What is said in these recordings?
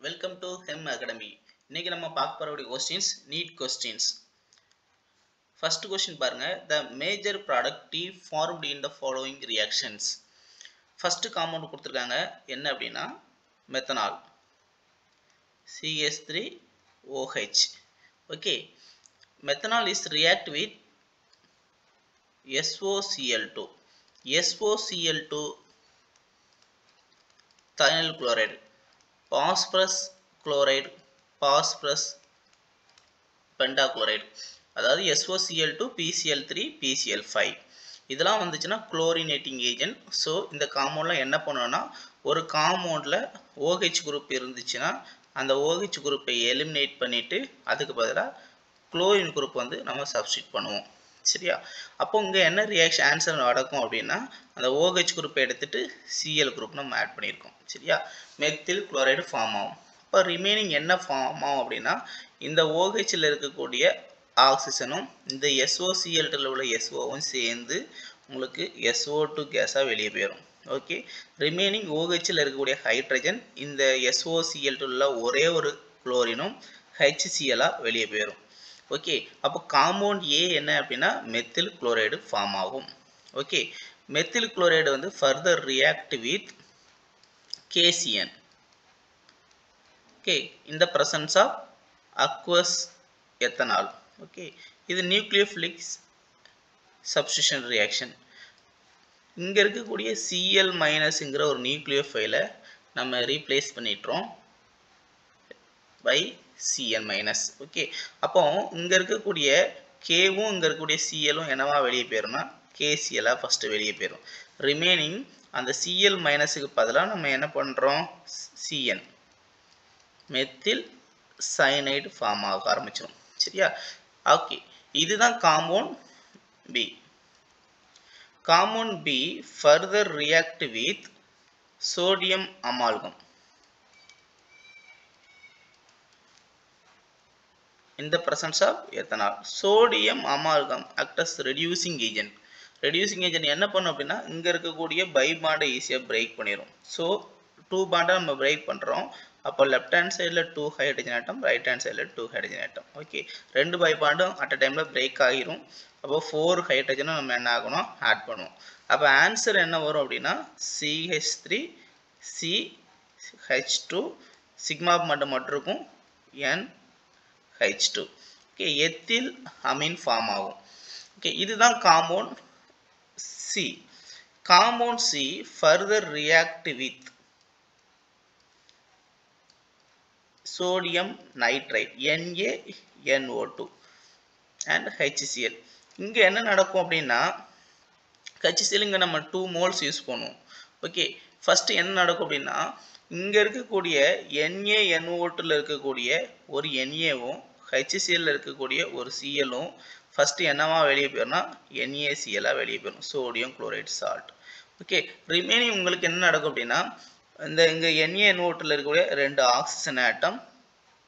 Welcome to Hem Academy. இன்னைக்கு நம்ம பார்க்க போற questions neat questions. First question பாருங்க, the major product T formed in the following reactions. First compound கொடுத்திருக்காங்க என்ன அப்படினா methanol CH3OH. Okay, methanol is react with SOCl2. SOCl2 thionyl chloride, phosphorus chloride, phosphorus pentachloride, அதாவது SOCl2 PCl3 PCl5 இதெல்லாம் வந்துச்சுன்னா chlorinating agent. So இந்த காம்பவுண்டில் என்ன பண்ணணும்னா ஒரு காம்பவுண்டில் OH குரூப் இருந்துச்சுன்னா அந்த OH குரூப்பை எலிமினேட் பண்ணிவிட்டு அதுக்கு பதிலாக குளோரின் குரூப் வந்து நம்ம சப்ஸ்டிட் பண்ணுவோம். சரியா? அப்போ இங்கே என்ன ரியாக்ஷன் ஆன்சர் நடக்கும் அப்படின்னா அந்த OH குரூப்பை எடுத்துகிட்டு Cl குரூப் நம்ம ஆட் பண்ணியிருக்கோம். சரியா? மெத்தில் குளோரைடு ஃபார்ம் ஆகும். இப்போ ரிமைனிங் என்ன ஃபார்ம் ஆகும் அப்படின்னா இந்த OHல் இருக்கக்கூடிய ஆக்சிஜனும் இந்த SOCl2ல உள்ள SOவும் சேர்ந்து உங்களுக்கு SO2 கேஸாக வெளியே போயிடும். ஓகே, ரிமைனிங் OHல் இருக்கக்கூடிய ஹைட்ரஜன் இந்த SOCl2ல ஒரே ஒரு குளோரினும் HCl-ஆக வெளியே போயிடும். ஓகே, அப்போ காம்பவுண்ட் ஏ என்ன அப்படின்னா மெத்தில் குளோரைடு ஃபார்ம் ஆகும். ஓகே, மெத்தில் குளோரைடு வந்து further react with KCN. Okay, in the presence of aqueous ethanol. Okay, இது நியூக்ளியோஃபிலிக் சப்ஸ்டிஷன் ரியாக்ஷன். இங்கே இருக்கக்கூடிய Cl மைனஸ்ங்கிற ஒரு நியூக்ளியோஃபைலை நம்ம ரீப்ளேஸ் பண்ணிட்டோம் பை Cn மைனஸ். ஓகே, அப்போ இங்கே இருக்கக்கூடிய கேவும் இங்கே இருக்கக்கூடிய Clவும் என்னவா வெளியே போயிரும்னா KCl-ஆ ஃபஸ்ட்டு வெளியே போயிடும். ரிமைனிங் அந்த Cl மைனஸுக்கு பதிலாக நம்ம என்ன பண்ணுறோம் Cn மெத்தில் சயனைடு ஃபார்ம் ஆக ஆரம்பிச்சிடும். சரியா? ஓகே, இதுதான் compound B. Compound B further react with sodium amalgam. In the presence of ethanol, sodium amalgam act as reducing agent. Reducing agent என்ன பண்ணும் அப்படின்னா இங்கே இருக்கக்கூடிய பை பாண்டை ஈஸியாக பிரேக் பண்ணிடும். ஸோ 2 பாண்டை நம்ம பிரேக் பண்ணுறோம். அப்போ லெஃப்ட் ஹேண்ட் சைடில் 2 ஹைட்ரஜன் ஆட்டம், ரைட் ஹேண்ட் சைடில் 2 ஹைட்ரஜன் ஆட்டம். ஓகே, ரெண்டு பை பாண்டும் அட் அ டைமில் பிரேக் ஆகிரும். அப்போ 4 ஹைட்ரஜனும் நம்ம என்ன ஆகணும் ஆட் பண்ணுவோம். அப்போ ஆன்சர் என்ன வரும் அப்படின்னா CH3 CH2 சிக்மா மட்டும் இருக்கும் NH2. Okay, ethyl amine form ஆகும். ஓகே, இதுதான் compound C. Compound C further react with sodium nitrite NaNO2 and HCl. இங்கே என்ன நடக்கும் அப்படின்னா HCl இங்கே நம்ம 2 moles யூஸ் பண்ணுவோம். ஓகே, ஃபஸ்ட்டு என்ன நடக்கும் அப்படின்னா இங்கே இருக்கக்கூடிய NaNO2ல இருக்கக்கூடிய ஒரு Naவும் HCl இருக்கக்கூடிய ஒரு Clவும் ஃபஸ்ட்டு என்னவா வெளியே போயிடும்னா NaCl-ஆக வெளியே போயிடும், sodium chloride salt. Okay, remaining உங்களுக்கு என்ன நடக்கும் அப்படின்னா இந்த இங்கே NaNO2ல இருக்கக்கூடிய 2 ஆக்சிஜன் ஆட்டம்,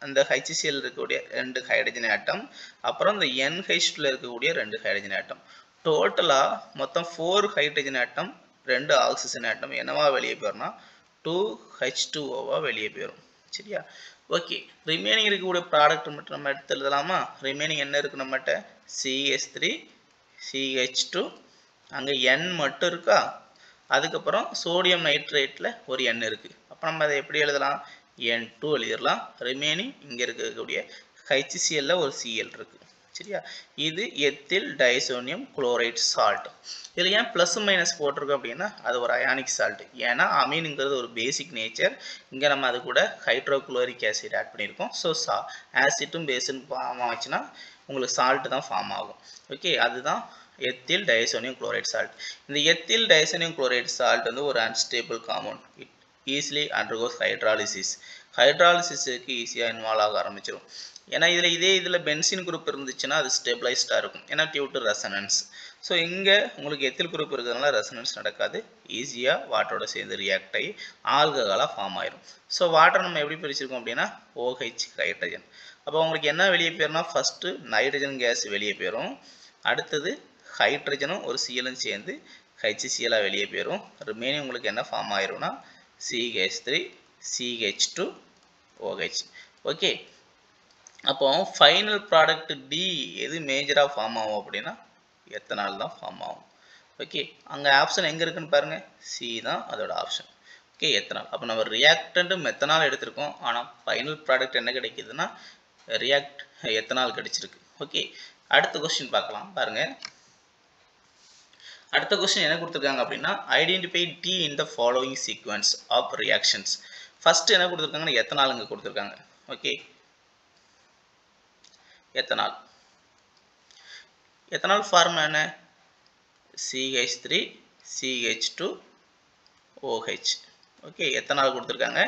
அந்த HCl இருக்கக்கூடிய 2 ஹைட்ரஜன் ஆட்டம், அப்புறம் இந்த NH2ல இருக்கக்கூடிய 2 ஹைட்ரஜன் ஆட்டம், டோட்டலாக மொத்தம் 4 ஹைட்ரஜன் ஆட்டம் 2 ஆக்சிஜன் ஆட்டம் என்னவா வெளியே போயிடும்னா 2H2O-வா வெளியே போயிடும். சரியா? ஓகே, ரிமைனிங் இருக்கக்கூடிய ப்ராடக்ட் மட்டும் நம்ம எடுத்து எழுதலாமா? ரிமைனிங் என்ன இருக்குது நம்மகிட்ட CH3 CH2, அங்கே N மட்டும் இருக்கா, அதுக்கப்புறம் சோடியம் நைட்ரேட்டில் ஒரு N இருக்குது. அப்போ நம்ம அதை எப்படி எழுதலாம் N2 எழுதிடலாம். ரிமைனிங் இங்கே இருக்கக்கூடிய HCl-ல ஒரு Cl இருக்குது. சரியா? இது எத்தில் டைசோனியம் குளோரைட் சால்ட். இதில் ஏன் ப்ளஸ் மைனஸ் போட்டிருக்கோம் அப்படின்னா அது ஒரு அயானிக் சால்ட். ஏன்னா அமீனுங்கிறது ஒரு பேசிக் நேச்சர். இங்கே நம்ம அது கூட ஹைட்ரோகுளோரிக் ஆசிட் ஆட் பண்ணியிருக்கோம். ஸோ ஆசிட்டும் பேஸும் ஃபார்ம் ஆச்சுன்னா உங்களுக்கு சால்ட்டு தான் ஃபார்ம் ஆகும். ஓகே, அதுதான் எத்தில் டைசோனியம் குளோரைட் சால்ட். இந்த எத்தில் டைசோனியம் குளோரைட் சால்ட் வந்து ஒரு unstable compound. It easily undergoes hydrolysis. ஹைட்ராலிசிஸுக்கு ஈஸியாக இன்வால்வ் ஆக ஆரம்பிச்சிடும். ஏன்னா இதில் பென்சின் குரூப் இருந்துச்சுன்னா அது ஸ்டெபிளைஸ்டாக இருக்கும், ஏன்னா டியூ டு ரெசனன்ஸ். ஸோ இங்கே உங்களுக்கு எத்தில் குரூப் இருக்கிறதுனால ரெசனன்ஸ் நடக்காது, ஈஸியாக வாட்டரோட சேர்ந்து ரியாக்ட் ஆகி ஆல்கஹாலாக ஃபார்ம் ஆயிரும். ஸோ வாட்டர் நம்ம எப்படி பிரிச்சிருக்கோம் அப்படின்னா OH ஹைட்ரஜன். அப்போ உங்களுக்கு என்ன வெளியே போயிடும்னா ஃபஸ்ட்டு நைட்ரஜன் கேஸ் வெளியே போயிடும், அடுத்தது ஹைட்ரஜனும் ஒரு Cl-ம் சேர்ந்து HCl-ஆக வெளியே போயிடும். ரிமைனிங் உங்களுக்கு என்ன ஃபார்ம் ஆயிரும்னா CH3 CH2 OH. ஓகே, அப்போ ஃபைனல் ப்ராடக்ட் D எது மேஜராக ஃபார்ம் ஆகும் அப்படின்னா எத்தனால் தான் ஃபார்ம் ஆகும். ஓகே, அங்கே ஆப்ஷன் எங்கே இருக்குன்னு பாருங்கள், சி தான் அதோட ஆப்ஷன். Okay, ethanol. அப்போ நம்ம ரியாக்டன்ட் மெத்தனால் எடுத்திருக்கோம், ஆனால் ஃபைனல் ப்ராடக்ட் என்ன கிடைக்குதுன்னா எத்தனால் கிடைச்சிருக்கு. ஓகே, அடுத்த கொஸ்டின் பார்க்கலாம் பாருங்கள். அடுத்த கொஸ்டின் என்ன கொடுத்துருக்காங்க அப்படின்னா identify D in the following sequence of reactions. First என்ன கொடுத்துருக்காங்கன்னா எத்தனால் இங்கே கொடுத்துருக்காங்க. ஓகே, எத்தனால் ஃபார்முலா என்ன, CH3 CH2 OH. Okay, ethanol கொடுத்துருக்காங்க.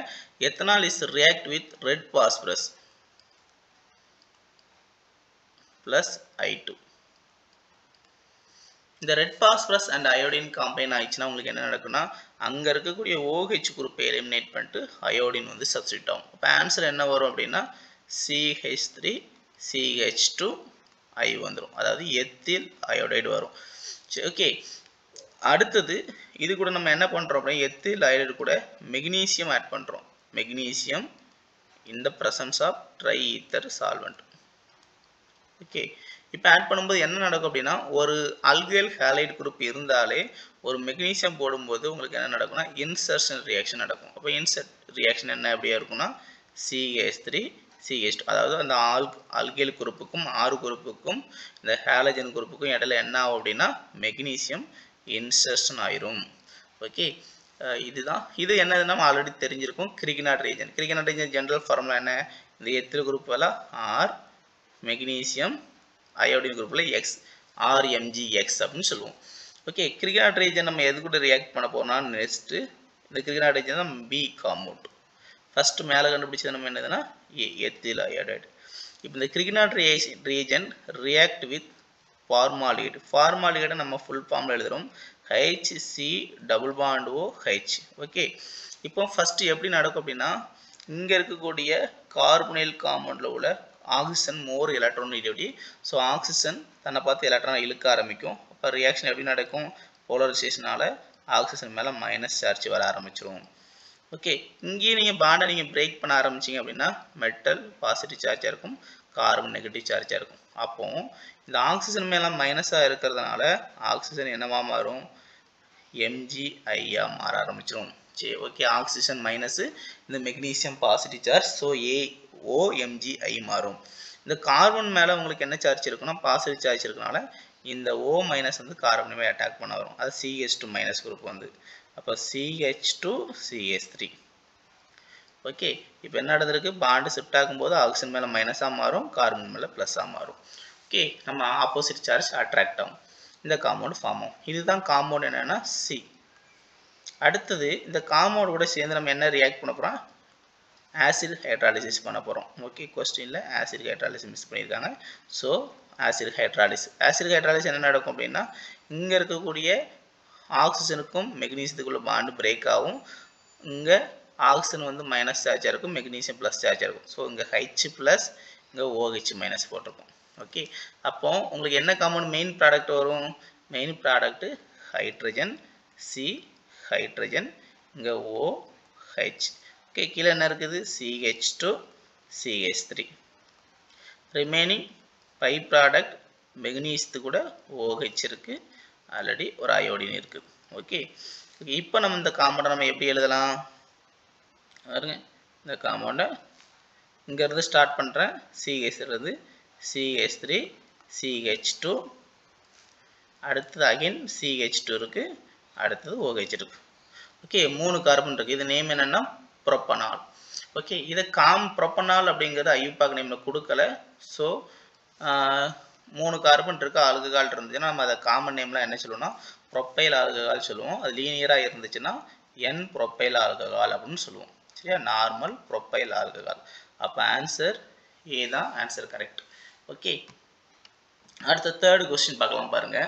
Ethanol is react with red phosphorus plus I2. இந்த red phosphorus and iodine combine ஆயிடுச்சுன்னா உங்களுக்கு என்ன நடக்கும்னா அங்கே இருக்கக்கூடிய OH குரூப்பை எலிமினேட் பண்ணிட்டு அயோடின் வந்து சப்ஸ்டிட் ஆகும். இப்போ ஆன்சர் என்ன வரும் அப்படின்னா CH3 CH2 I வந்துடும், அதாவது எத்தில் அயோடைடு வரும். சரி, ஓகே. அடுத்தது இது கூட நம்ம என்ன பண்ணுறோம் அப்படின்னா எத்தில் அயோடைடு கூட மெக்னீசியம் ஆட் பண்ணுறோம். Magnesium in the presence of dry ether solvent. Okay, இப்போ ஆட் பண்ணும்போது என்ன நடக்கும் அப்படின்னா ஒரு அல்கைல் ஹாலைடு குரூப் இருந்தாலே ஒரு மெக்னீசியம் போடும்போது உங்களுக்கு என்ன நடக்கும்னா இன்சர்ஷன் ரியாக்ஷன் நடக்கும். அப்போ இன்சர்ட் ரியாக்ஷன் என்ன அப்படியே இருக்கும்னா CH3 CH2, அதாவது அந்த அல்கைல் குரூப்புக்கும் ஆறு குரூப்புக்கும் இந்த ஹாலஜன் குரூப்புக்கும் இடையில என்ன ஆகும் அப்படின்னா மெக்னீசியம் இன்சர்ஷன் ஆயிரும். ஓகே, இதுதான். இது என்னதுன்னா ஆல்ரெடி தெரிஞ்சிருக்கும், Grignard region. Grignard region general formula என்ன, இந்த எத்தில் குரூப் வேலை ஆர் மெக்னீசியம் அயோடின் குரூப்பில் X RMgX அப்படின்னு சொல்லுவோம். ஓகே, கிரிக்னாட் ரீஜன் நம்ம எது கூட ரியாக்ட் பண்ண போறோம்னா நெக்ஸ்ட்டு இந்த கிரிக்னாட் ரீஜன் தான் பி காம்பவுண்ட். ஃபர்ஸ்ட் மேலே கண்டுபிடிச்சது நம்ம என்னதுன்னா எத்தில் அயோடைடு. இப்போ இந்த கிரிக்னாட் ரீஜன் ரியாக்ட் வித் ஃபார்மாலிகைடு. ஃபார்மாலிகைடை நம்ம ஃபுல் ஃபார்மில் எழுதுகிறோம் HC≡OH. ஓகே, இப்போ ஃபர்ஸ்ட் எப்படி நடக்கும் அப்படின்னா இங்கே இருக்கக்கூடிய கார்பனைல் காம்பவுண்டில் உள்ள ஆக்சிஜன் மோர் எலக்ட்ரான் நெகட்டிவிட்டி. ஸோ ஆக்சிஜன் தன்னை பார்த்து எலக்ட்ரான் இழுக்க ஆரம்பிக்கும். அப்போ ரியாக்ஷன் எப்படி நடக்கும், போலரைசேஷனால ஆக்சிஜன் மேலே மைனஸ் சார்ஜ் வர ஆரம்பிச்சிடும். ஓகே, இங்கேயும் நீங்கள் பாண்டை நீங்கள் பிரேக் பண்ண ஆரம்பிச்சிங்க அப்படின்னா மெட்டல் பாசிட்டிவ் சார்ஜாக இருக்கும், கார்பன் நெகட்டிவ் சார்ஜாக இருக்கும். அப்போ இந்த ஆக்சிஜன் மேலே மைனஸாக இருக்கிறதுனால ஆக்சிஜன் என்னவா மாறும், Mgஐயா மாற ஆரம்பிச்சிடும். சரி, ஓகே, ஆக்சிஜன் மைனஸு இந்த magnesium positive charge, so OMgI மாறும். இந்த கார்பன் மேலே உங்களுக்கு என்ன சார்ஜ் இருக்குன்னா பாசிட்டிவ் சார்ஜ் இருக்கனால இந்த O மைனஸ் வந்து கார்பனை அட்டாக் பண்ண வரும், அது CH2 மைனஸ் குரூப் வந்து. அப்போ CH2 CH3. ஓகே, இப்போ என்ன நடந்திருக்கு, பாண்டு ஷிஃப்ட் ஆகும்போது ஆக்சிஜன் மேலே மைனஸாக மாறும், கார்பன் மேலே ப்ளஸ்ஸாக மாறும். ஓகே, நம்ம ஆப்போசிட் சார்ஜ் அட்ராக்ட் ஆகும், இந்த காம்பவுண்ட் ஃபார்ம் ஆகும். இதுதான் காம்பவுண்ட் என்னன்னா C. அடுத்தது இந்த காம்பவுண்ட் கூட சேர்ந்து நம்ம என்ன ரியாக்ட் பண்ண போகிறோம், ஆசிட் ஹைட்ராலிசிஸ் பண்ண போகிறோம். ஓகே, கொஸ்டினில் ஆசிட் ஹைட்ராலிசிஸ் மிஸ் பண்ணியிருக்காங்க. ஸோ ஆசிட் ஹைட்ராலிசிஸ் என்ன நடக்கும் அப்படின்னா இங்கே இருக்கக்கூடிய ஆக்சிஜனுக்கும் மெக்னீசியத்துக்குள்ள பாண்டு பிரேக் ஆகும். இங்கே ஆக்சிஜன் வந்து மைனஸ் சார்ஜாக இருக்கும், மெக்னீசியம் ப்ளஸ் சார்ஜாக இருக்கும். ஸோ இங்கே H ப்ளஸ் இங்கே OH மைனஸ் போட்டிருக்கும். ஓகே, அப்போ உங்களுக்கு என்ன காம்பவுண்ட் மெயின் ப்ராடக்ட் வரும், main product hydrogen, C hydrogen, இங்கே OH. ஓகே, கீழே என்ன இருக்குது CH2 CH3. Remaining by product மெக்னீசியத்து கூட OH இருக்குது, ஆல்ரெடி ஒரு அயோடின் இருக்குது. ஓகே, இப்போ நம்ம இந்த காம்பவுண்டை நம்ம எப்படி எழுதலாம் பாருங்க. இந்த காம்பவுண்டை இங்கேருந்து ஸ்டார்ட் பண்ணுறேன், CH இருந்து CH3 CH2, அடுத்தது அகைன் CH2 இருக்குது, அடுத்தது OH இருக்குது. ஓகே, 3 கார்பன் இருக்குது. இது நேம் என்னென்னா ப்ரோப்பனால். ஓகே, இதை ப்ரோப்பனால் அப்படிங்கிறது ஐயூபாக் நேமில் கொடுக்கல. ஸோ 3 கார்பன் இருக்க ஆல்கஹால் இருந்துச்சுன்னா நம்ம அதை காமன் நேம்லாம் என்ன சொல்லுவோம்னா ப்ரொப்பைல் ஆல்கஹால் சொல்லுவோம். அது லீனியராக இருந்துச்சுன்னா N ப்ரொப்பைல் ஆல்கஹால் அப்படின்னு சொல்லுவோம். சரியா, நார்மல் ப்ரொப்பைல் ஆல்கஹால். அப்போ ஆன்சர் ஏ தான் ஆன்சர் கரெக்ட். ஓகே, அடுத்த தேர்ட் கொஸ்டின் பார்க்கலாம் பாருங்க.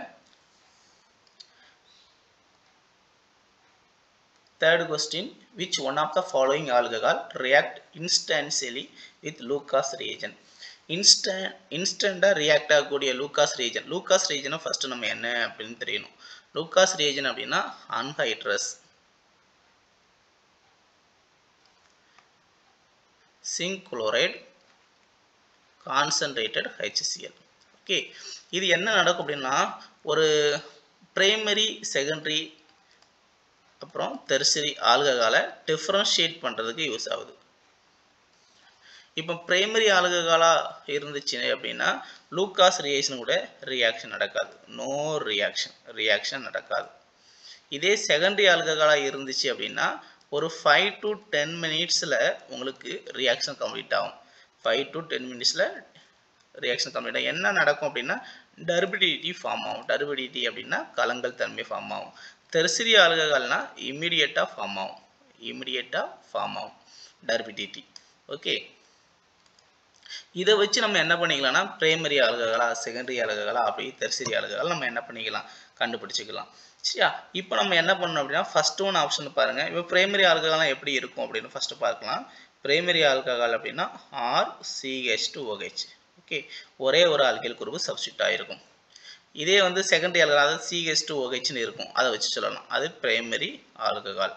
Third question, which one of the following alcohol react instantly with Lucas reagent? Instant react ஆகக்கூடிய லூகாஸ் ரீஜன். லூகாஸ் ரீஜனை ஃபர்ஸ்ட் நம்ம என்ன அப்படின்னு தெரியணும். லூகாஸ் ரீஜன் அப்படின்னா anhydrous, zinc chloride concentrated HCl. Okay, இது என்ன நடக்கும் அப்படின்னா ஒரு பிரைமரி செகண்டரி அப்புறம் டெர்ஷரி ஆல்கஹாலை டிஃபரன்ஷியேட் பண்ணுறதுக்கு யூஸ் ஆகுது. இப்போ பிரைமரி ஆல்கஹாலா இருந்துச்சு அப்படின்னா லூகாஸ் ரியாக்ஷன் கூட ரியாக்ஷன் நடக்காது, நோ ரியாக்ஷன் நடக்காது. இதே செகண்டரி ஆல்கஹாலா இருந்துச்சு அப்படின்னா ஒரு 5 to 10 மினிட்ஸில் உங்களுக்கு ரியாக்ஷன் கம்ப்ளீட் ஆகும். 5 to 10 மினிட்ஸில் ரியாக்ஷன் கம்ப்ளீட் ஆகும். என்ன நடக்கும் அப்படின்னா டர்பிடிட்டி ஃபார்ம் ஆகும். டர்பிடிட்டி அப்படின்னா கலங்கல் தன்மை ஃபார்ம் ஆகும். டெர்ஷரி ஆல்கஹால்னா இமிடியேட்டாக ஃபார்ம் ஆகும் டர்பிடிட்டி. ஓகே, இதை வச்சு நம்ம என்ன பண்ணிக்கலாம்னா பிரைமரி ஆல்கஹாலா செகண்டரி ஆல்கஹாலா அப்படி டெர்ஷரி ஆல்கஹால் நம்ம என்ன பண்ணிக்கலாம், கண்டுபிடிச்சிக்கலாம். சரியா, இப்போ நம்ம என்ன பண்ணணும் அப்படின்னா ஃபர்ஸ்ட் ஒன் ஆப்ஷன் பாருங்க. இப்போ பிரைமரி ஆல்கஹால் எப்படி இருக்கும் அப்படின்னு ஃபர்ஸ்ட் பார்க்கலாம். பிரைமரி ஆல்கஹால் அப்படின்னா RCH2OH. ஓகே, ஒரே ஒரு ஆல்கைல் குரூப் சப்ஸ்டிட் ஆகிருக்கும். இதே வந்து செகண்டரி ஆல்கஹால் அதாவது CH2OHன்னு இருக்கும், அதை வச்சு சொல்லலாம், அது primary alcohol.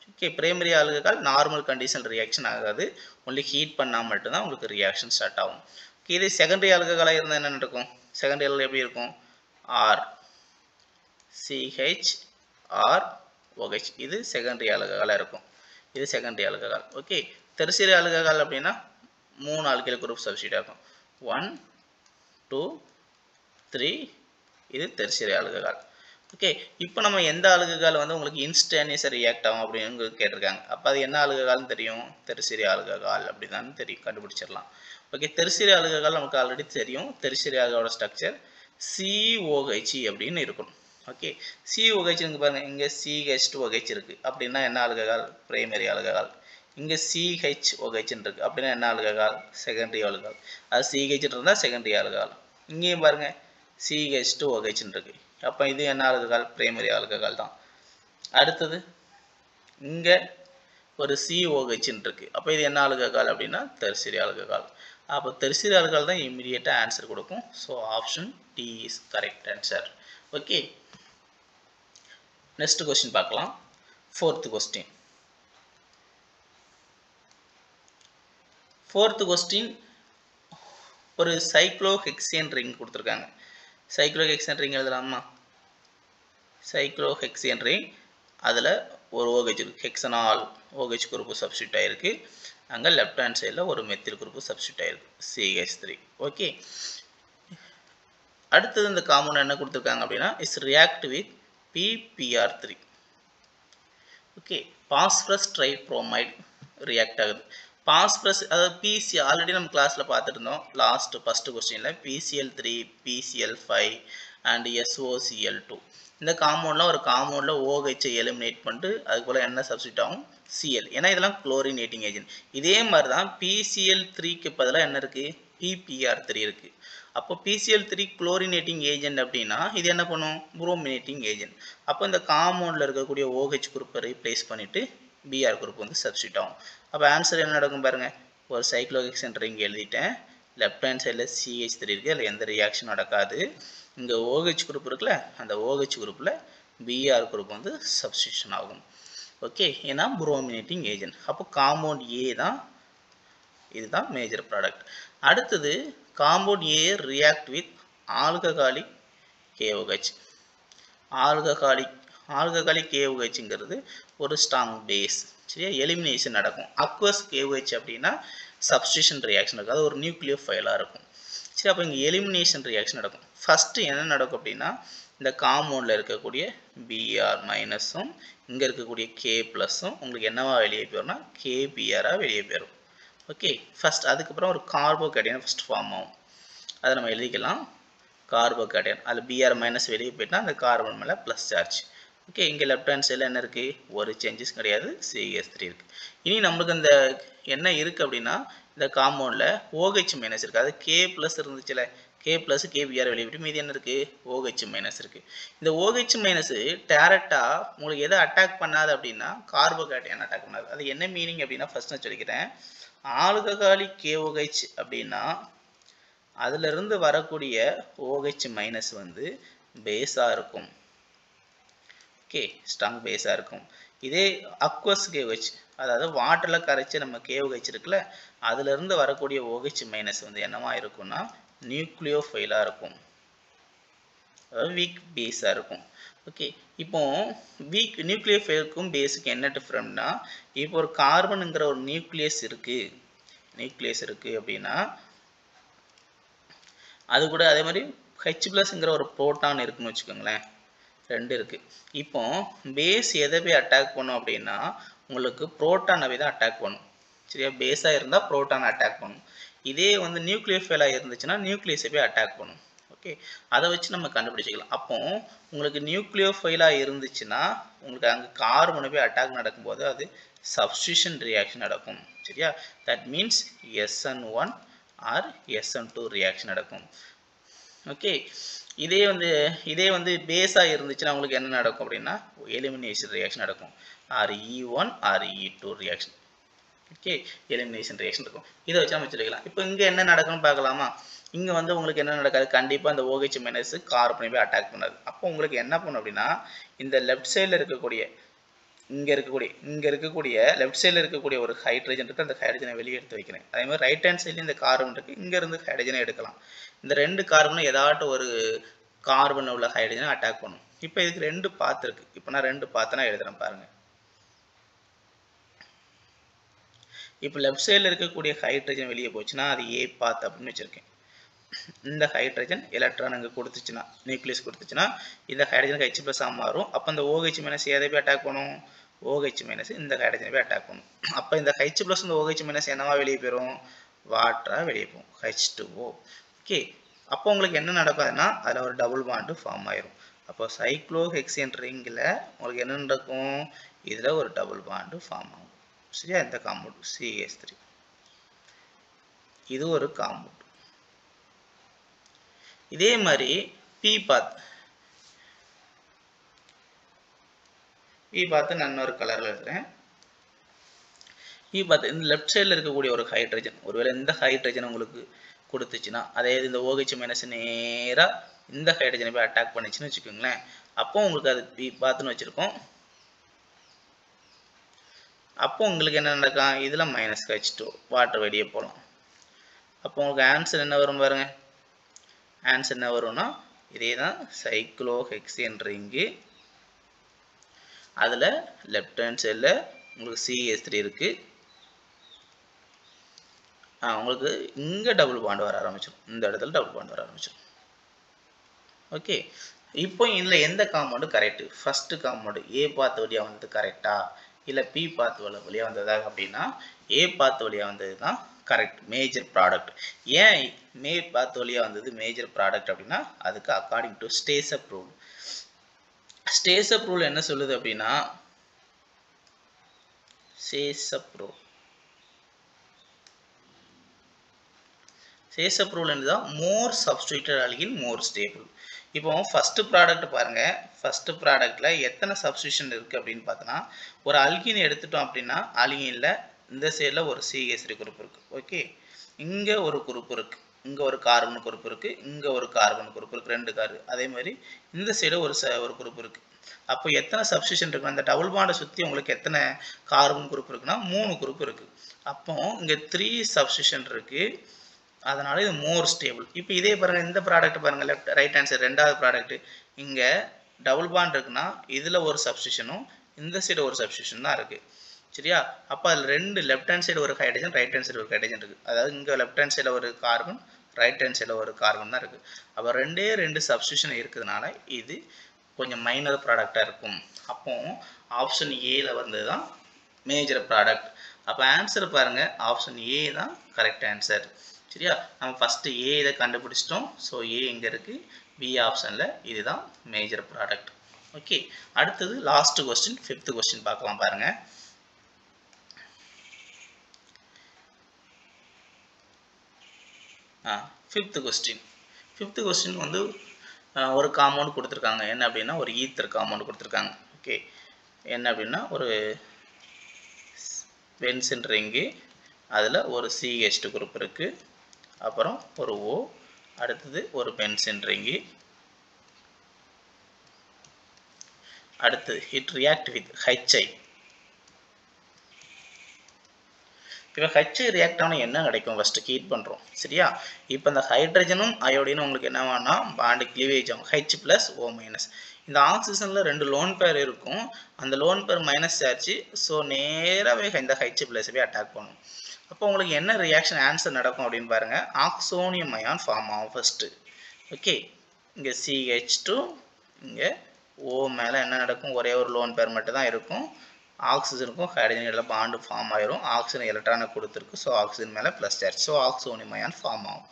Okay, primary alcohol normal condition reaction ஆகாது, ஒன்லி ஹீட் பண்ணால் மட்டும்தான் உங்களுக்கு ரியாக்ஷன் ஸ்டார்ட் ஆகும். ஓகே, இதே செகண்டரி ஆல்கஹாலாக இருந்தால் என்ன நடக்கும், செகண்டரி ஆல்கஹால் எப்படி இருக்கும், RCHROH, இது செகண்டரி ஆல்கஹாலாக இருக்கும், இது secondary alcohol. Okay, tertiary alcohol அப்படின்னா 3 ஆல்கைல் குரூப் சப்ஸ்டிட் ஆகும், 1 2 3, இது டெர்ஷரி ஆல்கஹால். ஓகே, இப்போ நம்ம எந்த ஆல்கஹால் வந்து உங்களுக்கு இன்ஸ்டன்டனியஸாக ரியாக்ட் ஆகும் அப்படின்னு கேட்டிருக்காங்க. அப்போ அது என்ன ஆல்கஹால்னு தெரியும், டெர்ஷரி ஆல்கஹால் அப்படிதான் தெரியும், கண்டுபிடிச்சிடலாம். ஓகே, டெர்ஷரி ஆல்கஹால் நமக்கு ஆல்ரெடி தெரியும். டெர்ஷரி ஆல்கஹாலோட ஸ்ட்ரக்சர் COH அப்படின்னு இருக்கும். ஓகே, COH இங்கே பாருங்க, இங்கே CH2OH இருக்குது அப்படின்னா என்ன ஆல்கஹால், பிரைமரி ஆல்கஹால். இங்கே CHOH இருக்குது அப்படின்னா என்ன ஆல்கஹால், செகண்டரி ஆல்கஹால். அது CH இருந்தால் செகண்டரி ஆல்கஹால். இங்கேயும் பாருங்க CH2OH இருக்குது, அப்போ இது என்ன ஆல்கஹால், பிரைமரி ஆல்கஹால் தான். அடுத்தது இங்கே ஒரு COH இருக்கு, அப்போ இது என்ன ஆல்கஹால் அப்படின்னா டெர்ஷரி ஆல்கஹால். அப்போ டெர்ஷரி ஆல்கஹால் தான் இமிடியேட்டாக ஆன்சர் கொடுக்கும். So option D is correct answer. Okay, next question பார்க்கலாம். ஃபோர்த் கொஸ்டின் ஒரு சைக்ளோஹெக்சேன் ரிங் கொடுத்துருக்காங்க. சைக்ளோஹெக்சேன் ரிங் எழுதலாமா, சைக்ளோஹெக்சேன் ரிங், அதில் ஒரு OH இருக்குது, ஹெக்ஸனால் OH குரூப்பு சப்ஸ்டிட் ஆகிருக்கு. அங்கே லெஃப்ட் ஹேண்ட் சைடில் ஒரு மெத்தில் குரூப்பு சப்ஸ்டிட் ஆகிருக்கு, CH3. ஓகே, அடுத்தது இந்த காம்பவுண்ட் என்ன கொடுத்துருக்காங்க அப்படின்னா is react with PPR3. Okay, phosphorus tribromide react ஆகுது. பாஸ்பரஸ் அதாவது PC ஆல்ரெடி நம்ம கிளாஸில் பார்த்துட்டு இருந்தோம். ஃபர்ஸ்ட் கொஸ்டினில் PCl3 PCl5 அண்ட் SOCl2. இந்த காம்பவுண்டில் ஒரு காம்பவுண்டில் OH எலிமினேட் பண்ணிட்டு அதுக்கு போல் என்ன சப்ஸ்டிட் ஆகும், Cl. ஏன்னா இதெல்லாம் குளோரினேட்டிங் ஏஜென்ட். இதே மாதிரி தான் PCl3க்கு பதிலாக என்ன இருக்குது, PPR3 இருக்குது. அப்போ PCl3 குளோரினேட்டிங் ஏஜென்ட் அப்படின்னா இது என்ன பண்ணும், புரோமினேட்டிங் ஏஜென்ட். அப்போ இந்த காம்பவுண்டில் இருக்கக்கூடிய OH குரூப்பை ரீப்ளேஸ் பண்ணிவிட்டு BR குரூப் வந்து சப்ஸ்டிட் ஆகும். அப்போ ஆன்சர் என்ன நடக்கும் பாருங்கள், ஒரு சைக்ளோஹெக்சேன் ரிங் எழுதிட்டேன், லெஃப்ட் ஹேண்ட் சைடில் CH3 இருக்குது, அதில் எந்த ரியாக்ஷன் நடக்காது. இங்கே OH குரூப் இருக்குல்ல, அந்த OH குரூப்பில் BR குரூப் வந்து சப்ஸ்டியூஷன் ஆகும். ஓகே, ஏன்னா புரோமினேட்டிங் ஏஜென்ட். அப்போ காம்பவுண்ட் A தான், இதுதான் மேஜர் ப்ராடக்ட். அடுத்தது compound A react with alcoholic KOH. Alcoholic KOHங்கிறது ஒரு ஸ்ட்ராங் பேஸ். சரியா, எலிமினேஷன் நடக்கும். அக்வஸ் KOH அப்படின்னா சப்ஸ்டியூஷன் ரியாக்ஷன் இருக்கும், அது ஒரு நியூக்ளியோஃபைலாக இருக்கும். சரி, அப்போ இங்கே எலிமினேஷன் ரியாக்ஷன் நடக்கும். ஃபஸ்ட்டு என்ன நடக்கும் அப்படின்னா இந்த காம்பவுண்டில் இருக்கக்கூடிய BR மைனஸும் இங்கே இருக்கக்கூடிய K ப்ளஸும் உங்களுக்கு என்னவா வெளியே போயிடும்னா KBRஆக வெளியே போயிடும். ஓகே, ஃபஸ்ட் அதுக்கப்புறம் ஒரு கார்போகேட்டையன் ஃபஸ்ட் ஃபார்ம் ஆகும், அதை நம்ம எழுதிக்கலாம். கார்போகேட்டையன் அதில் BR மைனஸ் வெளியே போயிட்டா அந்த கார்பன் மேலே ப்ளஸ் சார்ஜ். ஓகே, இங்கே லெஃப்ட் ஹேண்ட் சைடில் என்ன இருக்குது, ஒரு சேஞ்சஸ் கிடையாது, CH3 இருக்குது. இனி நம்மளுக்கு இந்த என்ன இருக்குது அப்படின்னா இந்த காம்பவுண்டில் OH மைனஸ் இருக்குது, அது K ப்ளஸ் இருந்துச்சுல, K ப்ளஸ் KBR வெளியே விட்டு மீதி என்ன இருக்குது, OH மைனஸ் இருக்குது. இந்த OH மைனஸ் டேரெக்டாக உங்களுக்கு எதை அட்டாக் பண்ணாது அப்படின்னா கார்போகேட்டையன் அட்டாக் பண்ணாது. அது என்ன மீனிங் அப்படின்னா ஃபர்ஸ்ட் நான் சொல்லிக்கிறேன். ஆல்கஹாலிக் KOH அப்படின்னா அதிலிருந்து வரக்கூடிய OH மைனஸ் வந்து பேஸாக இருக்கும். ஓகே, ஸ்ட்ராங் பேஸாக இருக்கும். இதே அக்வஸ் KOH, அதாவது வாட்டரில் கரைச்சி நம்ம KOH இருக்குல்ல, அதுலேருந்து வரக்கூடிய OH மைனஸ் வந்து என்னவா இருக்கும்னா நியூக்ளியோஃபைலாக இருக்கும், அதாவது வீக் பேஸாக இருக்கும். ஓகே, இப்போ வீக் நியூக்ளியோஃபைலுக்கும் பேஸுக்கு என்ன டிஃப்ரெண்ட்னா, இப்போ ஒரு கார்பனுங்கிற ஒரு நியூக்ளியஸ் இருக்குது அப்படின்னா அது கூட அதே மாதிரி H+ங்கிற ஒரு புரோட்டான் இருக்குன்னு வச்சுக்கோங்களேன், 2 இருக்குது. இப்போ பேஸ் எதை போய் அட்டாக் பண்ணும் அப்படின்னா உங்களுக்கு புரோட்டானை தான் அட்டாக் பண்ணும். சரியா, பேஸாக இருந்தால் புரோட்டானை அட்டாக் பண்ணும். இதே வந்து நியூக்ளியோஃபைலாக இருந்துச்சுன்னா நியூக்ளியஸை போய் அட்டாக் பண்ணும். ஓகே, அதை வச்சு நம்ம கண்டுபிடிச்சிக்கலாம். அப்போ உங்களுக்கு நியூக்ளியோஃபைலாக இருந்துச்சுன்னா உங்களுக்கு அங்கே கார்பனை போய் அட்டாக் நடக்கும்போது அது சப்ஸ்டியூஷன் ரியாக்ஷன் நடக்கும். சரியா, that means SN1 or SN2 reaction நடக்கும். ஓகே, இதே வந்து பேஸாக இருந்துச்சுன்னா உங்களுக்கு என்ன நடக்கும் அப்படின்னா எலிமினேஷன் ரியாக்ஷன் நடக்கும், or E1 or E2 reaction. Okay, elimination reaction இருக்கும். இதை வச்சு நம்ம வச்சுக்கலாம். இப்போ இங்கே என்ன நடக்கும்னு பார்க்கலாமா? இங்கே வந்து உங்களுக்கு என்ன நடக்காது, கண்டிப்பாக இந்த OH மைனஸ் கார்பனை போய் அட்டாக் பண்ணாது. அப்போ உங்களுக்கு என்ன பண்ணும் அப்படின்னா இந்த லெஃப்ட் சைடில் இருக்கக்கூடிய இங்கே இருக்கக்கூடிய லெஃப்ட் சைடில் இருக்கக்கூடிய ஒரு ஹைட்ரஜன் இருக்குது, அந்த ஹைட்ரஜனை வெளியே எடுத்து வைக்கிறேன். அதே மாதிரி ரைட் ஹேண்ட் சைடில் இந்த கார்பன் இருக்குது, இங்கேருந்து ஹைட்ரஜனை எடுக்கலாம். இந்த 2 கார்பனும் ஏதாட்டும் ஒரு கார்பன் உள்ள ஹைட்ரஜனை அட்டாக் பண்ணும். இப்போ இதுக்கு 2 பாத் இருக்குது. இப்போ நான் 2 பாத்தை எழுதுறேன் பாருங்கள். இப்போ லெஃப்ட் சைடில் இருக்கக்கூடிய ஹைட்ரஜன் வெளியே போச்சுன்னா அது A பாத் அப்படின்னு வச்சுருக்கேன். இந்த ஹைட்ரஜன் எலக்ட்ரான் அங்கே கொடுத்துச்சுன்னா, நியூக்ளியஸ் கொடுத்துச்சுன்னா இந்த ஹைட்ரஜனுக்கு H+ மாறும். அப்போ இந்த OH மைனஸ் எதை போய் அட்டாக் பண்ணும், OH மைனஸ் இந்த ஹைட்ரஜனை போய் அட்டாக் பண்ணும். அப்போ இந்த H+ இந்த OH மைனஸ் என்னவா வெளியே போயிடும், வாட்டராக வெளியே போகும், H2O. ஓகே, அப்போ உங்களுக்கு என்ன நடக்குதுன்னா அதில் ஒரு டபுள் பாண்டு ஃபார்ம் ஆயிரும். அப்போ சைக்ளோஹெக்சேன் ரிங்கில் உங்களுக்கு என்ன நடக்கும், இதில் ஒரு டபுள் பாண்டு ஃபார்ம் ஆகும். சரியா, இந்த காம்பவுண்ட் CH3 இது ஒரு காம்பவுண்ட். இதே மாதிரி P பார்த்து நான் இன்னொரு கலரில் எழுதுறேன். P பார்த்து இந்த லெஃப்ட் சைடில் இருக்கக்கூடிய ஒரு ஹைட்ரஜன், ஒருவேளை இந்த ஹைட்ரஜன் உங்களுக்கு கொடுத்துச்சுன்னா, அதாவது இந்த OH மைனஸ் நேராக இந்த ஹைட்ரஜனை போய் அட்டாக் பண்ணிச்சுன்னு வச்சுக்கோங்களேன். அப்போ உங்களுக்கு அது P பார்த்துன்னு வச்சுருக்கோம். அப்போ உங்களுக்கு என்ன நடக்கும், இதில் -H2 வாட்டர் வெளியே போகலாம். அப்போ உங்களுக்கு ஆன்சர் என்ன வரும் பாருங்க, ஆன்சர் என்ன வரும்னா இதே தான் சைக்ளோஹெக்சேன் ரிங்கு. அதில் லெஃப்ட் ஹேண்ட் சைடில் உங்களுக்கு CH3 இருக்குது. உங்களுக்கு இங்கே டபுள் பாண்ட் வர ஆரம்பிச்சிடும், இந்த இடத்துல டபுள் பாண்ட் வர ஆரம்பிச்சிடும். ஓகே, இப்போ இதில் எந்த compound correct, first compound A பாத் வழியாக வந்தது கரெக்டா இல்லை P பாத் வழியாக வந்ததா அப்படின்னா A பாத் வழியாக வந்தது தான் கரெக்ட், மேஜர் ப்ராடக்ட். ஏன் மே பாத் வழியாக வந்தது மேஜர் ப்ராடக்ட் அப்படின்னா அதுக்கு அக்கார்டிங் டு ஸ்டேசப் ரூல். ஸ்டேசப் ரூல் என்ன சொல்லுது அப்படின்னா, ஸ்டேசப் ரூல் என்னதான், மோர் சப்ஸ்டிட்யூட்டட் ஆல்கின் மோர் ஸ்டேபிள். இப்போ ஃபர்ஸ்ட் ப்ராடக்ட் பாருங்க, ஃபர்ஸ்ட் ப்ராடக்ட்ல எத்தனை சப்ஸ்டிட்யூஷன் இருக்கு அப்படின்னு பார்த்தோன்னா, ஒரு அல்கின் எடுத்துட்டோம் அப்படின்னா அல்கின்ல இந்த சைடில் ஒரு CH3 குரூப் இருக்கு. ஓகே, இங்கே ஒரு குரூப் இருக்கு, இங்கே ஒரு கார்பன் குரூப் இருக்கு, இங்கே ஒரு கார்பன் குரூப் இருக்கு, 2 கார்பன். அதே மாதிரி இந்த சைடு ஒரு குரூப் இருக்கு. அப்போ எத்தனை சப்ஸ்டிட்யூஷன் இருக்கு, அந்த டபுள் பாண்டை சுற்றி உங்களுக்கு எத்தனை கார்பன் குரூப் இருக்குன்னா 3 குரூப் இருக்கு. அப்போ இங்கே 3 சப்ஸ்டிட்யூஷன் இருக்கு, அதனால இது மோர் ஸ்டேபிள். இப்போ இதே பாருங்க, இந்த ப்ராடக்ட் பாருங்க, லெஃப்ட் ரைட் ஹேண்ட் சைடு ரெண்டாவது ப்ராடக்ட், இங்கே டபுள் பாண்ட் இருக்குன்னா இதில் ஒரு சப்ஸ்டிட்யூஷனும் இந்த சைடு ஒரு சப்ஸ்டிட்யூஷன் தான் இருக்கு. சரியா, அப்போ அதில் 2 லெஃப்ட் ஹேண்ட் சைடு ஒரு ஹைட்ரஜன், ரைட் ஹேண்ட் சைடு ஒரு ஹைட்ரஜன் இருக்கு. அதாவது இங்கே லெஃப்ட் ஹேண்ட் சைடில் ஒரு கார்பன், ரைட் ஹேண்ட் சைடில் ஒரு கார்பன் தான் இருக்கு. அப்போ 2 சப்ஸ்டிட்யூஷன் இருக்கிறதுனால இது கொஞ்சம் மைனர் ப்ராடக்டாக இருக்கும். அப்போ ஆப்ஷன் ஏல வந்து தான் மேஜர் ப்ராடக்ட். அப்போ ஆன்சர் பாருங்க, ஆப்ஷன் ஏ தான் கரெக்ட் ஆன்சர். சரியா, நம்ம ஃபர்ஸ்ட் ஏ இதை கண்டுபிடிச்சிட்டோம். ஸோ ஏ எங்கே இருக்குது, பி ஆப்ஷனில் இதுதான் மேஜர் ப்ராடக்ட். ஓகே, அடுத்தது லாஸ்ட் கொஸ்டின், 5th கொஸ்டின் பார்க்கலாம் பாருங்க. ஃபிஃப்த் கொஸ்டின் வந்து ஒரு காம்பவுண்ட் கொடுத்துருக்காங்க. என்ன அப்படின்னா ஒரு ஈத்தர் காம்பவுண்ட் கொடுத்துருக்காங்க. ஓகே, என்ன அப்படின்னா ஒரு பென்சின் ரிங்கு, அதில் ஒரு CH2 குரூப் இருக்குது, அப்புறம் ஒரு O, அடுத்தது ஒரு பென்சின் ரிங்கு, அடுத்தது இட் ரியாக்ட் வித் HI, இப்போ H ரியாக்ட் ஆனால் என்ன கிடைக்கும் ஃபஸ்ட்டு ஹீட் பண்ணுறோம் சரியா. இப்போ இந்த ஹைட்ரஜனும் அயோடினும் உங்களுக்கு என்ன வேணா பாண்டு கிளீவேஜ் ஆகும் H ப்ளஸ் O மைனஸ். இந்த ஆக்சிஜனில் 2 லோன் பேர் இருக்கும், அந்த lone pair minus charge, so நேராகவே இந்த H ப்ளஸவே அட்டாக் பண்ணும். அப்போ உங்களுக்கு என்ன ரியாக்ஷன் ஆன்சர் நடக்கும் அப்படின்னு பாருங்கள், ஆக்சோனியம் அயான் ஃபார்ம் ஆகும் ஃபஸ்ட்டு. ஓகே, இங்கே CH2, இங்கே O மேலே என்ன நடக்கும், ஒரே ஒரு லோன் பேர் மட்டும் தான் இருக்கும். ஆக்சிஜனுக்கும் ஹைட்ரஜன் எல்லாம் பாண்டு ஃபார்ம் ஆயிரும், ஆக்சிஜன் எலக்ட்ரானை கொடுத்துருக்கு, ஸோ ஆக்சிஜன் மேலே plus charge, so oxonium ion form ஆகும்.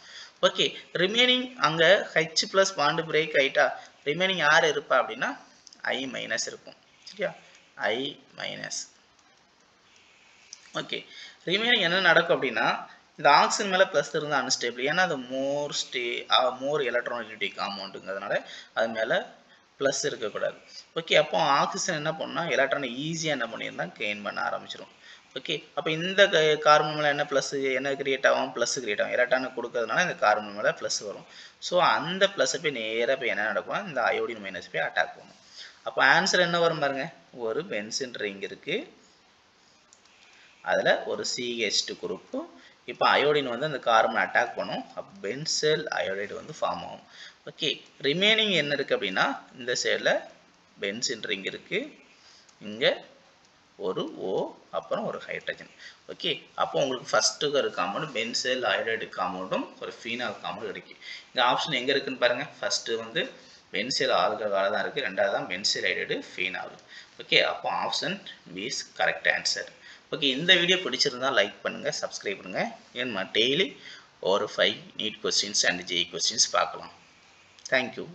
ஓகே, ரிமைனிங் அங்கே H ப்ளஸ் பாண்டு பிரேக் ஆகிட்டா ரிமைனிங் யார் இருப்பா அப்படின்னா I மைனஸ் இருக்கும் சரியா, I மைனஸ். ஓகே, ரிமைனிங் என்ன நடக்கும் அப்படின்னா இந்த ஆக்சிஜன் மேலே ப்ளஸ் இருந்தால் அன்ஸ்டேபிள், ஏன்னா அது மோர் எலக்ட்ரானிக் காம்பவுண்டுங்கிறதுனால அது மேலே ப்ளஸ் இருக்கக்கூடாது. ஓகே, அப்போ ஆக்சிஜன் என்ன பண்ணால் எலக்ட்ரானை ஈஸியாக என்ன பண்ணியிருந்தால் கெயின் பண்ண ஆரம்பிச்சிடும். ஓகே, அப்போ இந்த கார்பன் மேலே என்ன ப்ளஸ் என்ன கிரியேட் ஆகும், ப்ளஸ் கிரியேட் ஆகும், எலக்ட்ரானை கொடுக்கறதுனால இந்த கார்பன் மேலே ப்ளஸ் வரும். ஸோ அந்த ப்ளஸ்ஸை போய் நேராக போய் என்ன நடக்கும், இந்த அயோடின் மைனஸ் போய் அட்டாக் பண்ணும். அப்போ ஆன்சர் என்ன வரும் பாருங்க, ஒரு பென்சின் ரிங் இருக்குது, அதில் ஒரு CH2 குரூப்பு. இப்போ அயோடின் வந்து அந்த கார்பன் அட்டாக் பண்ணும், அப்போ பென்சைல் அயோடைடு வந்து ஃபார்ம் ஆகும். ஓகே, ரிமைனிங் என்ன இருக்குது அப்படின்னா இந்த சைடில் பென்சின் ரிங் இருக்குது, இங்கே ஒரு O அப்புறம் ஒரு ஹைட்ரஜன். ஓகே, அப்போ உங்களுக்கு ஃபஸ்ட்டு ஒரு காம்பவுண்ட் பென்சைல் அயோடைடு காம்பவுண்டும் ஒரு ஃபீனால் காம்பவுண்ட் கிடைக்கும். இந்த ஆப்ஷன் எங்கே இருக்குன்னு பாருங்கள், ஃபஸ்ட்டு வந்து பென்சைல் ஆல்கஹால் தான் இருக்குது, ரெண்டாவது தான் பென்சைல் அயோடைடு ஃபீனால். ஓகே, அப்போ option B is correct answer. Okay, இந்த வீடியோ பிடிச்சிருந்தால் லைக் பண்ணுங்கள், சப்ஸ்கிரைப் பண்ணுங்கள். ஏன்னா டெய்லி ஒரு 5 NEET questions and JEE questions பார்க்கலாம். தேங்க்யூ.